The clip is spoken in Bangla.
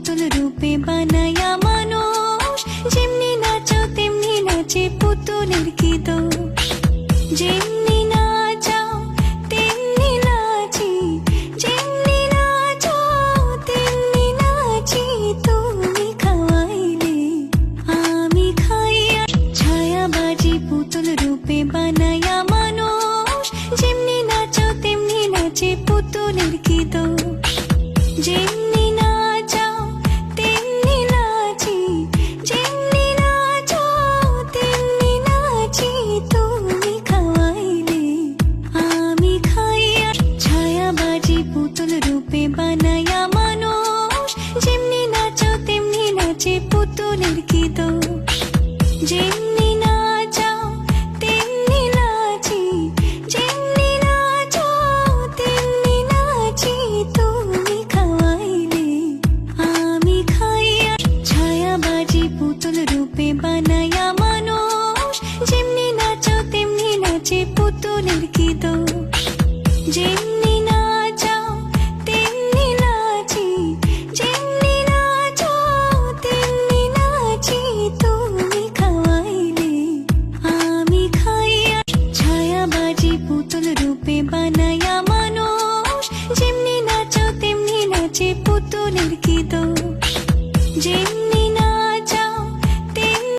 পুতুল রূপে বানায়া মানুষ, যেমনি নাচো তেমনি নাচে পুতুলের কি দোষ। যেমনি নাচাও তেমনি নাচি, যেমনি নাচো তেমনি নাচি, তুমি খাওয়াইলে আমি খাইয়া। ছায়াবাজি পুতুল রূপে বানায়া মানুষ, যেমনি নাচো তেমনি নাচে পুতুলের কি দোষ। যেমনি নাচাও তেমনি নাচি, যেমনি নাচো তেমনি নাচি, তুমি খাওয়াইলে আমি খাইয়া। ছায়াবাজি পুতুল রূপে বানায়া মানুষ, যেমনি নাচো তেমনি নাচে পুতুলের কি দোষ। যেমনি নাচাও তেমনি নাচি, যেমনি নাচো তেমনি নাচি, তুমি খাওয়াইলে আমি খাইয়া। ছায়াবাজি পুতুল রূপে বানায়া মানুষ, যেমনি নাচো তেমনি নাচে পুতুলের কি দোষ।